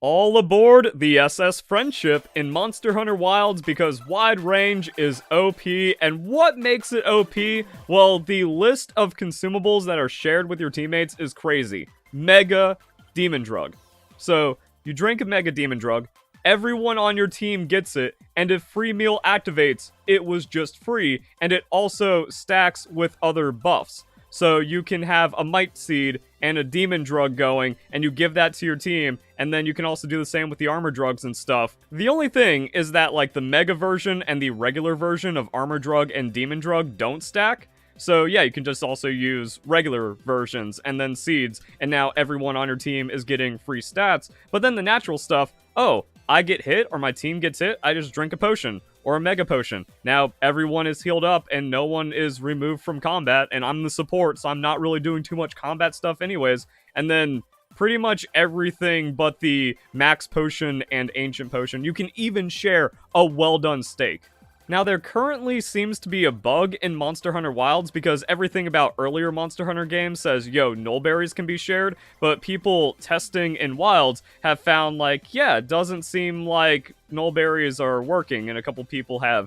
All aboard the SS Friendship in Monster Hunter Wilds because wide range is OP. And what makes it OP? Well, the list of consumables that are shared with your teammates is crazy. Mega Demon Drug. So, you drink a Mega Demon Drug, everyone on your team gets it, and if free meal activates, it was just free, and it also stacks with other buffs. So you can have a Might Seed and a Demon Drug going, and you give that to your team, and then you can also do the same with the Armor Drugs and stuff. The only thing is that, like, the Mega version and the regular version of Armor Drug and Demon Drug don't stack. So yeah, you can just also use regular versions and then seeds, and now everyone on your team is getting free stats. But then the natural stuff, oh, I get hit or my team gets hit, I just drink a potion or a mega potion. Now everyone is healed up and no one is removed from combat, and I'm the support, so I'm not really doing too much combat stuff anyways. And then pretty much everything but the max potion and ancient potion, you can even share a well done steak. Now, there currently seems to be a bug in Monster Hunter Wilds because everything about earlier Monster Hunter games says, yo, nullberries can be shared, but people testing in Wilds have found, like, yeah, it doesn't seem like nullberries are working, and a couple people have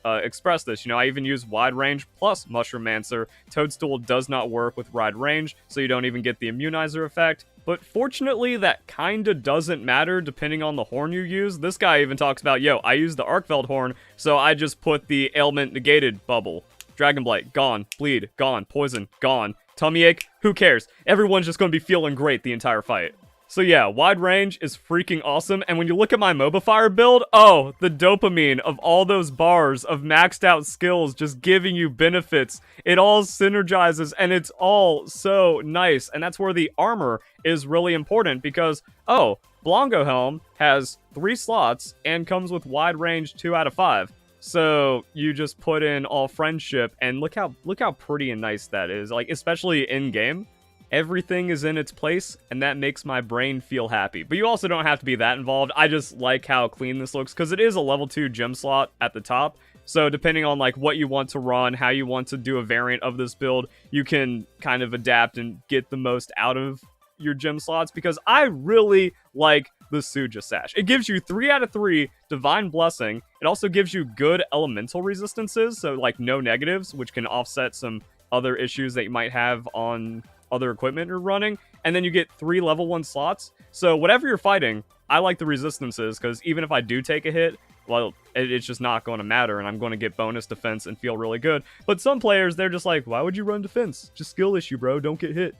expressed this. You know, I even use wide range plus Mushroom Mancer. Toadstool does not work with wide range, so you don't even get the immunizer effect. But fortunately, that kinda doesn't matter depending on the horn you use. This guy even talks about, yo, I use the Arkfeld horn, so I just put the ailment negated bubble. Dragon Blight, gone. Bleed, gone. Poison, gone. Tummy ache, who cares? Everyone's just gonna be feeling great the entire fight. So yeah, wide range is freaking awesome, and when you look at my Mobifire build, oh, the dopamine of all those bars of maxed out skills just giving you benefits. It all synergizes, and it's all so nice, and that's where the armor is really important, because, oh, Blanco Helm has 3 slots and comes with wide range 2 out of 5. So you just put in all friendship, and look how pretty and nice that is, like, especially in game. Everything is in its place, and that makes my brain feel happy. But you also don't have to be that involved. I just like how clean this looks, because it is a level 2 gem slot at the top. So depending on, like, what you want to run, how you want to do a variant of this build, you can kind of adapt and get the most out of your gem slots, because I really like the Suja Sash. It gives you 3 out of 3 Divine Blessing. It also gives you good elemental resistances, so, like, no negatives, which can offset some other issues that you might have on other equipment you're running, and then you get 3 level 1 slots. So whatever you're fighting, I like the resistances, because even if I do take a hit, well, it's just not going to matter, and I'm going to get bonus defense and feel really good. But some players, they're just like, why would you run defense? Just skill issue, bro. Don't get hit.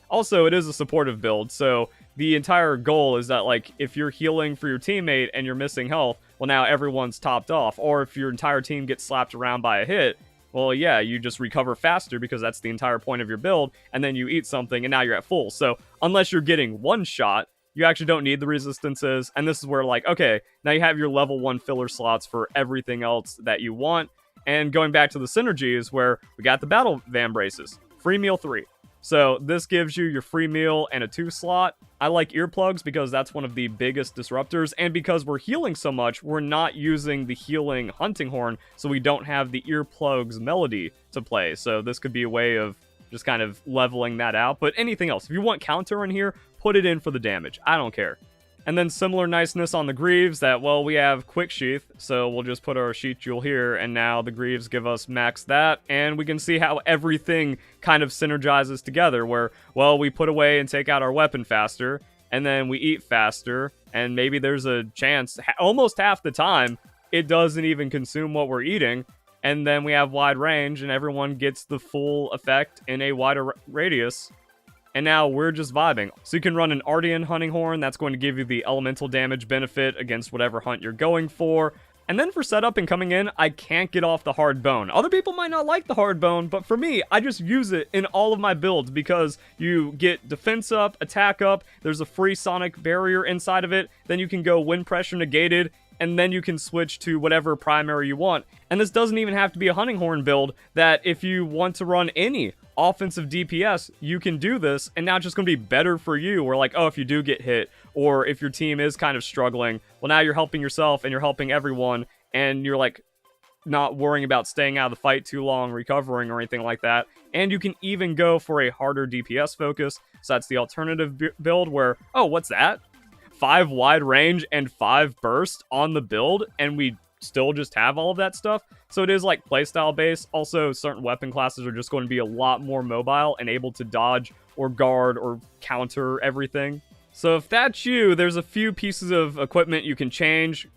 Also, it is a supportive build, so the entire goal is that, like, if you're healing for your teammate and you're missing health, well, now everyone's topped off. Or if your entire team gets slapped around by a hit, well, yeah, you just recover faster because that's the entire point of your build, and then you eat something, and now you're at full. So, unless you're getting one shot, you actually don't need the resistances, and this is where, like, okay, now you have your level 1 filler slots for everything else that you want. And going back to the synergies, where we got the Battle Van Braces, free meal 3. So this gives you your free meal and a 2 slot. I like earplugs because that's one of the biggest disruptors, and because we're healing so much, we're not using the healing hunting horn, so we don't have the earplugs melody to play. So this could be a way of just kind of leveling that out. But anything else, if you want counter in here, put it in for the damage. I don't care. And then similar niceness on the Greaves that, well, we have Quick Sheath, so we'll just put our Sheath Jewel here, and now the Greaves give us max that, and we can see how everything kind of synergizes together, where, well, we put away and take out our weapon faster, and then we eat faster, and maybe there's a chance, almost half the time, it doesn't even consume what we're eating, and then we have wide range, and everyone gets the full effect in a wider radius. And now we're just vibing. So you can run an Ardean Hunting Horn. That's going to give you the elemental damage benefit against whatever hunt you're going for. And then for setup and coming in, I can't get off the hard bone. Other people might not like the hard bone, but for me, I just use it in all of my builds because you get defense up, attack up, there's a free sonic barrier inside of it, then you can go wind pressure negated, and then you can switch to whatever primary you want. And this doesn't even have to be a hunting horn build, that if you want to run any offensive DPS, you can do this, and now it's just going to be better for you, where, like, oh, if you do get hit, or if your team is kind of struggling, well, now you're helping yourself, and you're helping everyone, and you're, like, not worrying about staying out of the fight too long, recovering, or anything like that. And you can even go for a harder DPS focus, so that's the alternative build where, oh, what's that? 5 wide range and 5 burst on the build, and we still just have all of that stuff. So it is like playstyle based. Also, certain weapon classes are just going to be a lot more mobile and able to dodge or guard or counter everything. So if that's you, there's a few pieces of equipment you can change.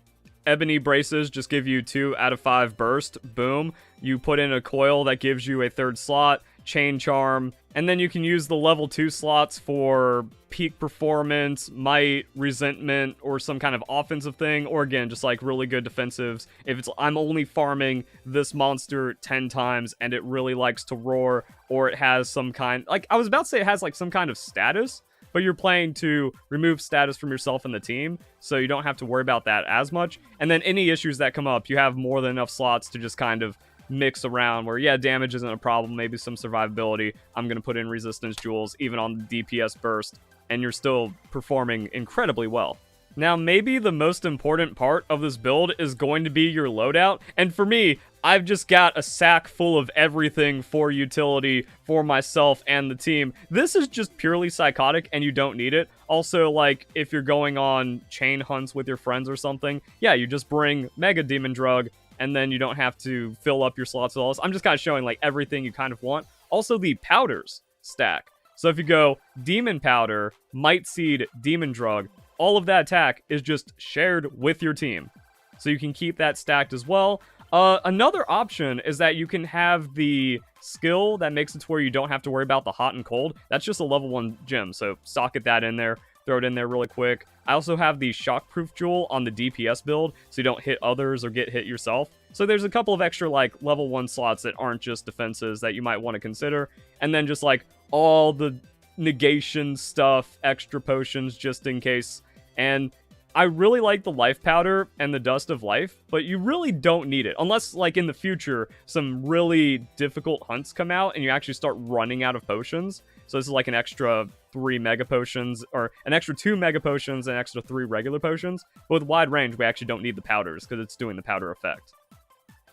Ebony braces just give you 2 out of 5 burst. Boom. You put in a coil that gives you a 3rd slot. Chain charm. And then you can use the level 2 slots for peak performance, might, resentment, or some kind of offensive thing. Or again, just like really good defensives. If it's, I'm only farming this monster 10 times and it really likes to roar, or it has some kind, like I was about to say it has like some kind of status, but you're playing to remove status from yourself and the team, so you don't have to worry about that as much. And then any issues that come up, you have more than enough slots to just kind of mix around where, yeah, damage isn't a problem, maybe some survivability. I'm going to put in resistance jewels, even on the DPS burst, and you're still performing incredibly well. Now, maybe the most important part of this build is going to be your loadout, and for me, I've just got a sack full of everything for utility for myself and the team. This is just purely psychotic, and you don't need it. Also, like, if you're going on chain hunts with your friends or something, yeah, you just bring Mega Demon Drug, and then you don't have to fill up your slots with all this. I'm just kind of showing, like, everything you kind of want. Also, the powders stack. So if you go Demon Powder, Might Seed, Demon Drug, all of that attack is just shared with your team. So you can keep that stacked as well. Another option is that you can have the skill that makes it to where you don't have to worry about the hot and cold. That's just a level 1 gem, so socket that in there, throw it in there really quick. I also have the shockproof jewel on the DPS build, so you don't hit others or get hit yourself. So there's a couple of extra like level 1 slots that aren't just defenses that you might want to consider. And then just like all the negation stuff, extra potions just in case. And I really like the life powder and the dust of life, but you really don't need it. Unless, like, in the future, some really difficult hunts come out and you actually start running out of potions. So this is like an extra 3 mega potions, or an extra 2 mega potions and an extra 3 regular potions. But with wide range, we actually don't need the powders because it's doing the powder effect.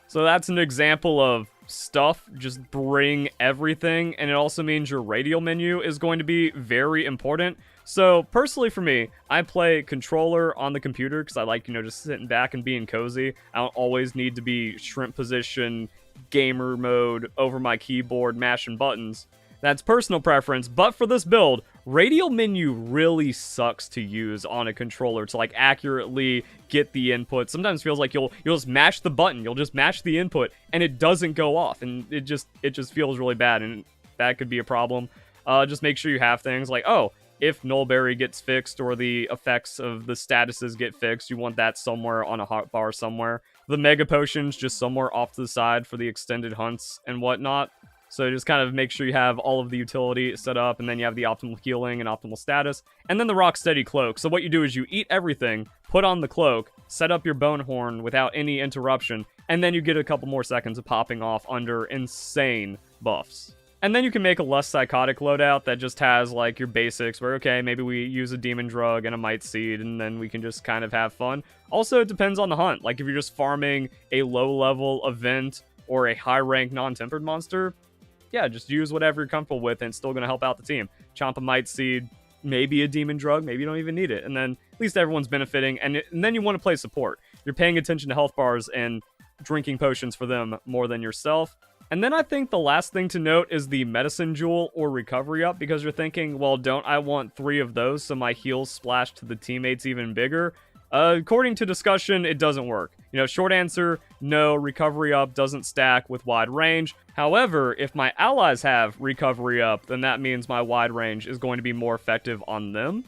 So that's an example of stuff, just bring everything, and it also means your radial menu is going to be very important. So personally for me, I play controller on the computer because I like, you know, just sitting back and being cozy. I don't always need to be shrimp position, gamer mode, over my keyboard, mashing buttons. That's personal preference, but for this build, radial menu really sucks to use on a controller to like accurately get the input. Sometimes it feels like you'll just mash the button, you'll just mash the input, and it doesn't go off, and it just feels really bad, and that could be a problem. Just make sure you have things like, oh, if Nullberry gets fixed or the effects of the statuses get fixed, you want that somewhere on a hotbar somewhere. The Mega Potions just somewhere off to the side for the extended hunts and whatnot. So just kind of make sure you have all of the utility set up, and then you have the optimal healing and optimal status, and then the Rocksteady Cloak. So what you do is you eat everything, put on the cloak, set up your Bone Horn without any interruption, and then you get a couple more seconds of popping off under insane buffs. And then you can make a less psychotic loadout that just has like your basics where, okay, maybe we use a Demon Drug and a Might Seed, and then we can just kind of have fun. Also, it depends on the hunt. Like if you're just farming a low-level event or a high-rank non-tempered monster, yeah, just use whatever you're comfortable with, and it's still going to help out the team. Chomp a Might Seed, maybe a Demon Drug, maybe you don't even need it. And then at least everyone's benefiting, and then you want to play support. You're paying attention to health bars and drinking potions for them more than yourself. And then I think the last thing to note is the medicine jewel or recovery up, because you're thinking, well, don't I want 3 of those so my heals splash to the teammates even bigger? According to discussion, it doesn't work. You know, short answer, no, recovery up doesn't stack with wide range. However, if my allies have recovery up, then that means my wide range is going to be more effective on them.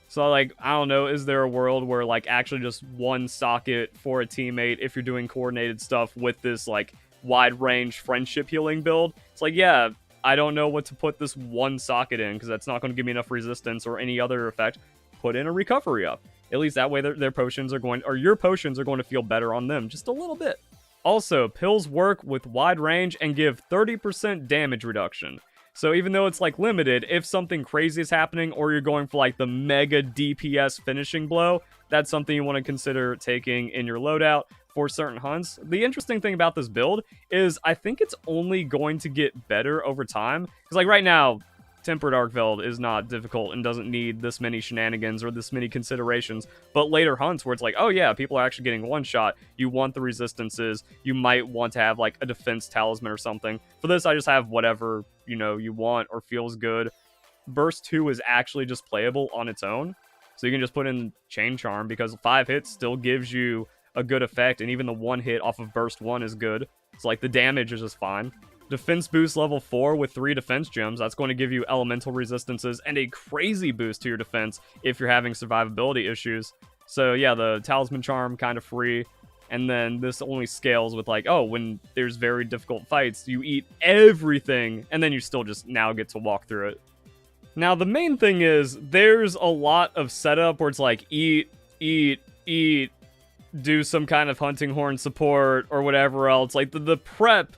So, like, I don't know, is there a world where, like, actually just one socket for a teammate if you're doing coordinated stuff with this, like, wide range friendship healing build? It's like, yeah, I don't know what to put this one socket in because that's not going to give me enough resistance or any other effect. Put in a recovery up. At least that way their potions are going, or your potions are going to feel better on them just a little bit. Also, pills work with wide range and give 30% damage reduction. So even though it's like limited, if something crazy is happening or you're going for like the mega DPS finishing blow, that's something you want to consider taking in your loadout for certain hunts. The interesting thing about this build is I think it's only going to get better over time. Because like right now, Tempered Arkveld is not difficult and doesn't need this many shenanigans or this many considerations. But later hunts where it's like, oh yeah, people are actually getting one shot. You want the resistances. You might want to have like a defense talisman or something. For this, I just have whatever, you know, you want or feels good. Burst 2 is actually just playable on its own. So you can just put in Chain Charm because 5 hits still gives you a good effect. And even the 1 hit off of Burst 1 is good. So like the damage is just fine. Defense boost level 4 with 3 defense gems. That's going to give you elemental resistances and a crazy boost to your defense if you're having survivability issues. So yeah, the Talisman Charm kind of free. And then this only scales with like, oh, when there's very difficult fights, you eat everything. And then you still just now get to walk through it. Now, the main thing is there's a lot of setup where it's like eat, do some kind of hunting horn support or whatever else. Like the prep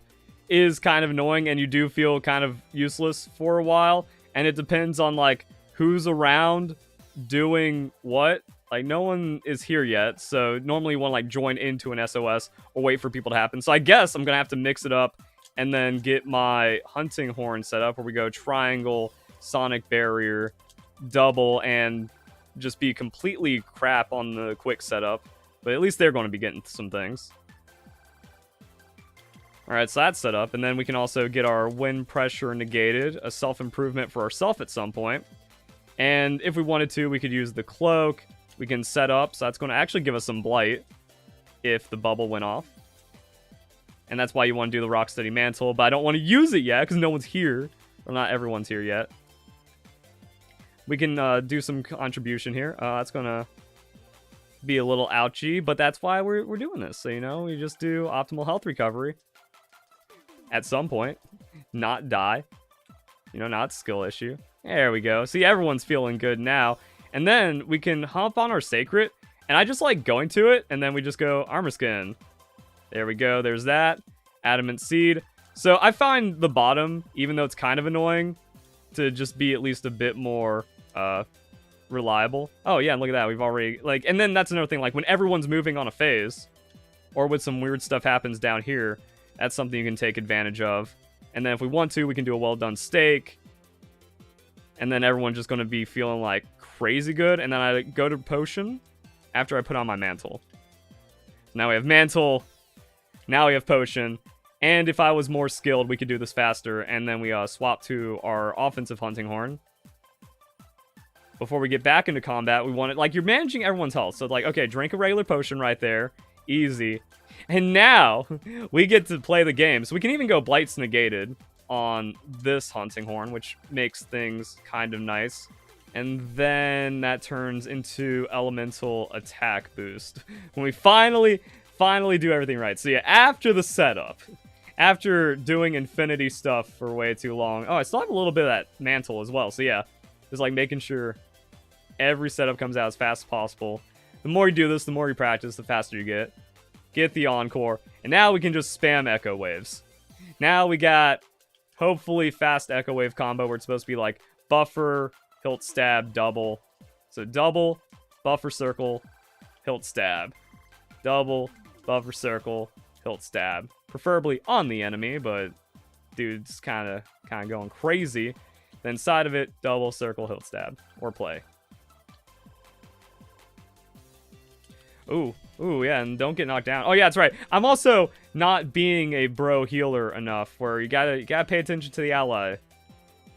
is kind of annoying and you do feel kind of useless for a while. And it depends on like who's around doing what. Like no one is here yet. So normally you want to like join into an SOS or wait for people to happen. So I guess I'm going to have to mix it up and then get my hunting horn set up where we go triangle, sonic barrier, double, and just be completely crap on the quick setup. But at least they're going to be getting some things. Alright, so that's set up, and then we can also get our wind pressure negated, a self-improvement for ourselves at some point. And if we wanted to, we could use the cloak. We can set up, so that's going to actually give us some blight if the bubble went off. And that's why you want to do the Rocksteady Mantle, but I don't want to use it yet because no one's here. Well, not everyone's here yet. We can do some contribution here. That's going to be a little ouchy, but that's why we're doing this. So, you know, we just do optimal health recovery at some point. Not die. You know, not skill issue. There we go. See, everyone's feeling good now. And then we can hop on our Sacred. And I just like going to it, and then we just go Armor Skin. There we go. There's that. Adamant Seed. So I find the bottom, even though it's kind of annoying, to just be at least a bit more reliable. Oh yeah, and look at that. We've already like, and then that's another thing. Like when everyone's moving on a phase, or when some weird stuff happens down here, that's something you can take advantage of. And then if we want to, we can do a well done stake. And then everyone's just going to be feeling like crazy good. And then I go to potion after I put on my mantle. Now we have mantle. Now we have potion. And if I was more skilled, we could do this faster. And then we swap to our offensive hunting horn. Before we get back into combat, we want it, like, you're managing everyone's health. So, like, okay, drink a regular potion right there. Easy. And now, we get to play the game. So we can even go Blight's negated on this hunting horn, which makes things kind of nice. And then that turns into elemental attack boost. When we finally do everything right. So yeah, after the setup, after doing infinity stuff for way too long. Oh, I still have a little bit of that mantle as well. So yeah, just like making sure every setup comes out as fast as possible. The more you do this, the more you practice, the faster you get. Get the encore. And now we can just spam echo waves. Now we got, hopefully, fast echo wave combo where it's supposed to be like buffer, hilt stab, double. So double, buffer circle, hilt stab. Double, buffer circle, hilt stab. Preferably on the enemy, but dude's kind of going crazy. Then side of it, double, circle, hilt stab. Or play. Ooh, yeah, and don't get knocked down. Oh, yeah, that's right. I'm also not being a bro healer enough where you gotta pay attention to the ally.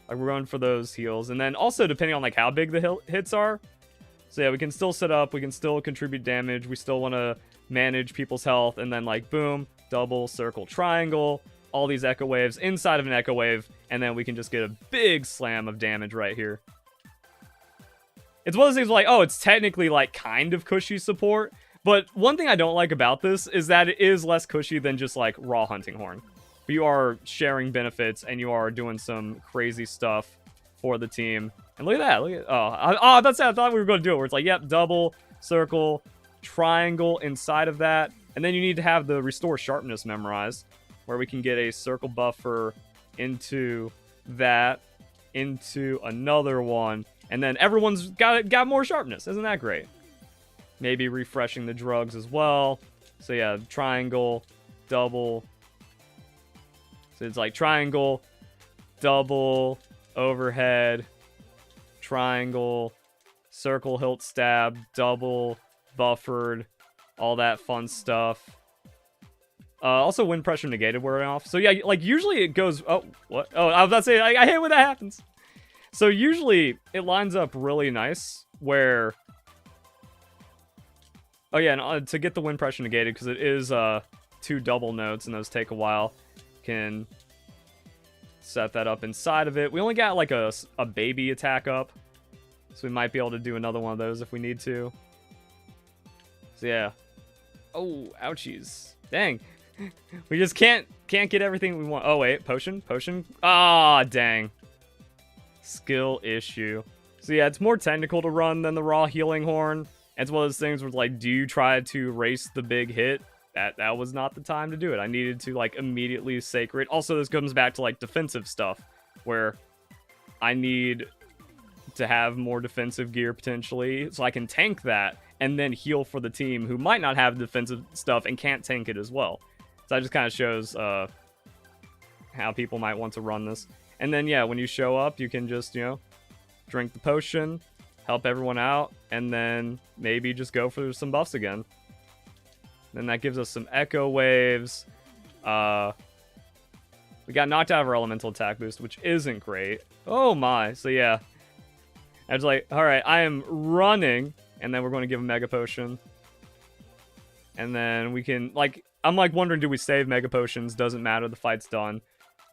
Like, we're going for those heals. And then also, depending on, like, how big the hits are. So, yeah, we can still set up. We can still contribute damage. We still want to manage people's health. And then, like, boom, double, circle, triangle. All these echo waves inside of an echo wave. And then we can just get a big slam of damage right here. It's one of those things like, oh, it's technically, like, kind of cushy support. But one thing I don't like about this is that it is less cushy than just, like, raw hunting horn. But you are sharing benefits, and you are doing some crazy stuff for the team. And look at that. Look at, I thought we were going to do it, where it's like, yep, double, circle, triangle inside of that. And then you need to have the Restore Sharpness memorized, where we can get a circle buffer into that, into another one. And then everyone's got more sharpness. Isn't that great? Maybe refreshing the drugs as well. So yeah, triangle, double. So it's like triangle, double, overhead, triangle, circle hilt stab, double, buffered, all that fun stuff. Also wind pressure negated wearing off. So yeah, like usually it goes, oh, what? Oh, I was about to say, I hate when that happens. So usually it lines up really nice where, oh yeah, and to get the wind pressure negated, because it is 2 double notes and those take a while, can set that up inside of it. We only got like a baby attack up, so we might be able to do another one of those if we need to. So yeah. Oh, ouchies. Dang. We just can't get everything we want. Oh wait, potion. Ah, dang. Skill issue. So yeah, it's more technical to run than the raw healing horn. It's one of those things where like, do you try to race the big hit? That was not the time to do it. I needed to like immediately sacred. Also, this comes back to like defensive stuff where I need to have more defensive gear potentially so I can tank that and then heal for the team who might not have defensive stuff and can't tank it as well. So that just kind of shows how people might want to run this. And then, yeah, when you show up, you can just, you know, drink the potion, help everyone out, and then maybe just go for some buffs again. Then that gives us some echo waves. We got knocked out of our elemental attack boost, which isn't great. Oh my. So, yeah. I was like, all right, I am running, and then we're going to give a mega potion. And then we can, like, I'm like wondering, do we save mega potions? Doesn't matter, the fight's done.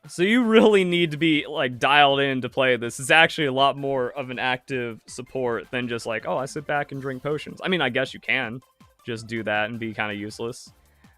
So you really need to be like dialed in to play this. It's actually a lot more of an active support than just like, oh, I sit back and drink potions. I mean, I guess you can just do that and be kind of useless.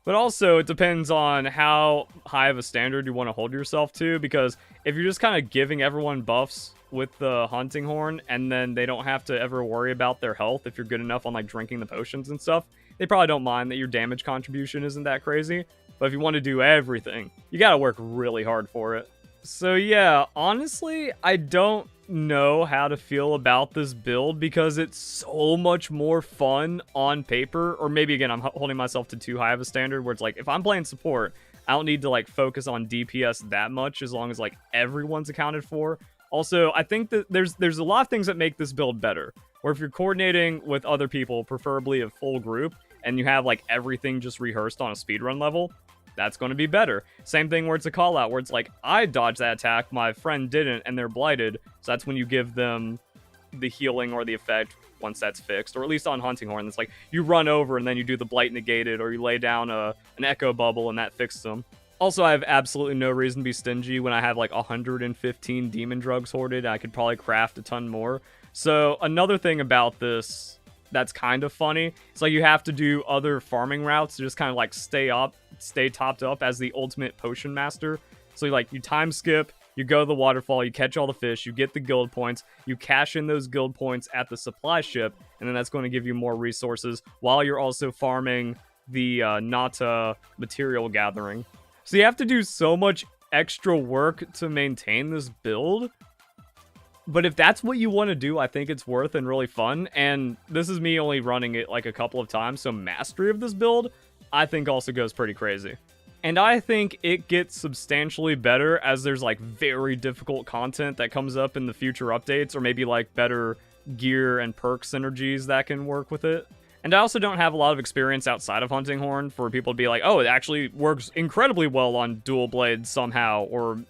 But also, it depends on how high of a standard you want to hold yourself to, because if you're just kind of giving everyone buffs with the hunting horn and then they don't have to ever worry about their health if you're good enough on like drinking the potions and stuff, they probably don't mind that your damage contribution isn't that crazy. But if you want to do everything, you gotta work really hard for it. So yeah, honestly, I don't know how to feel about this build because it's so much more fun on paper. Or maybe, again, I'm holding myself to too high of a standard where it's like, if I'm playing support, I don't need to like focus on DPS that much as long as like everyone's accounted for. Also, I think that there's a lot of things that make this build better. Or if you're coordinating with other people, preferably a full group, and you have like everything just rehearsed on a speedrun level, that's going to be better. Same thing where it's a call out where it's like, I dodged that attack, my friend didn't, and they're blighted. So that's when you give them the healing or the effect once that's fixed. Or at least on Hunting Horn, it's like you run over and then you do the blight negated, or you lay down an echo bubble and that fixes them. Also, I have absolutely no reason to be stingy when I have like 115 demon drugs hoarded. I could probably craft a ton more. So another thing about this that's kind of funny, it's like you have to do other farming routes to just kind of like stay topped up as the ultimate potion master. So you time skip, you go to the waterfall, you catch all the fish, you get the guild points, you cash in those guild points at the supply ship, and then that's going to give you more resources while you're also farming the Nata material gathering. So you have to do so much extra work to maintain this build. But if that's what you want to do, I think it's worth and really fun. And this is me only running it like a couple of times, so mastery of this build, I think also goes pretty crazy. And I think it gets substantially better as there's like very difficult content that comes up in the future updates, or maybe like better gear and perk synergies that can work with it. And I also don't have a lot of experience outside of Hunting Horn for people to be like, oh, it actually works incredibly well on dual blade somehow, or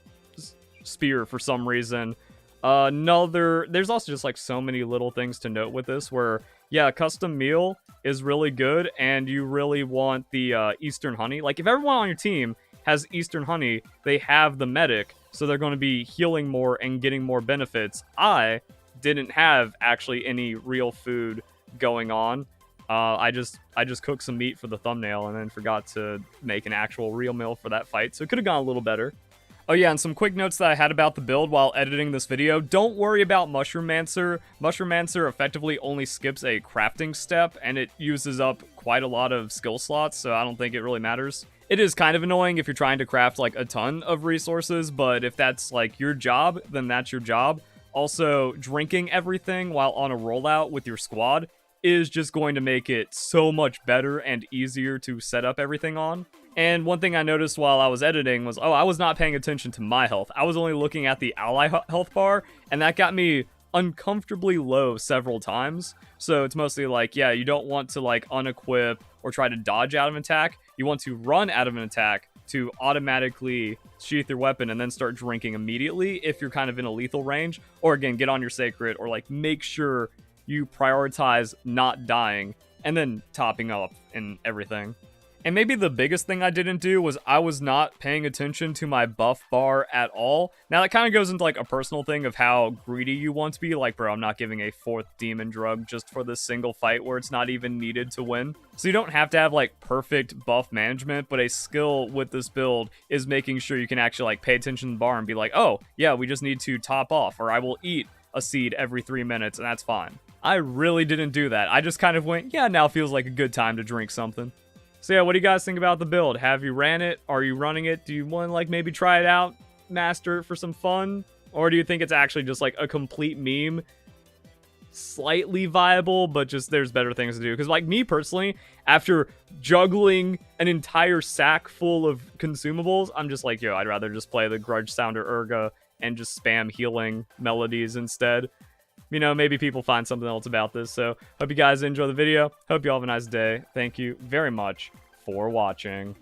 spear for some reason. There's also just like so many little things to note with this where, yeah, custom meal is really good and you really want the Eastern Honey. Like if everyone on your team has Eastern Honey, they have the medic, so they're going to be healing more and getting more benefits. I didn't have actually any real food going on. I just cooked some meat for the thumbnail and then forgot to make an actual real meal for that fight, so it could have gone a little better. Oh yeah, and some quick notes that I had about the build while editing this video. Don't worry about Mushroom-mancer. Mushroom-mancer effectively only skips a crafting step, and it uses up quite a lot of skill slots, so I don't think it really matters. It is kind of annoying if you're trying to craft like a ton of resources, but if that's like your job, then that's your job. Also, drinking everything while on a rollout with your squad is just going to make it so much better and easier to set up everything on. And one thing I noticed while I was editing was, I was not paying attention to my health. I was only looking at the ally health bar, and that got me uncomfortably low several times. So it's mostly like, yeah, you don't want to like unequip or try to dodge out of an attack. You want to run out of an attack to automatically sheath your weapon and then start drinking immediately if you're kind of in a lethal range. Or again, get on your sacred, or like make sure you prioritize not dying and then topping up and everything. And maybe the biggest thing I didn't do was I was not paying attention to my buff bar at all. Now, that kind of goes into, like, a personal thing of how greedy you want to be. Like, bro, I'm not giving a 4th demon drug just for this single fight where it's not even needed to win. So you don't have to have, like, perfect buff management, but a skill with this build is making sure you can actually, like, pay attention to the bar and be like, oh, yeah, we just need to top off, or I will eat a seed every 3 minutes, and that's fine. I really didn't do that. I just kind of went, yeah, now feels like a good time to drink something. So yeah, what do you guys think about the build? Have you ran it? Are you running it? Do you want to like maybe try it out, master it for some fun? Or do you think it's actually just like a complete meme? Slightly viable, but just there's better things to do. Because like me personally, after juggling an entire sack full of consumables, I'm just like, yo, I'd rather just play the Grudge Sounder Urga and just spam healing melodies instead. You know, maybe people find something else about this. So, hope you guys enjoy the video. Hope you all have a nice day. Thank you very much for watching.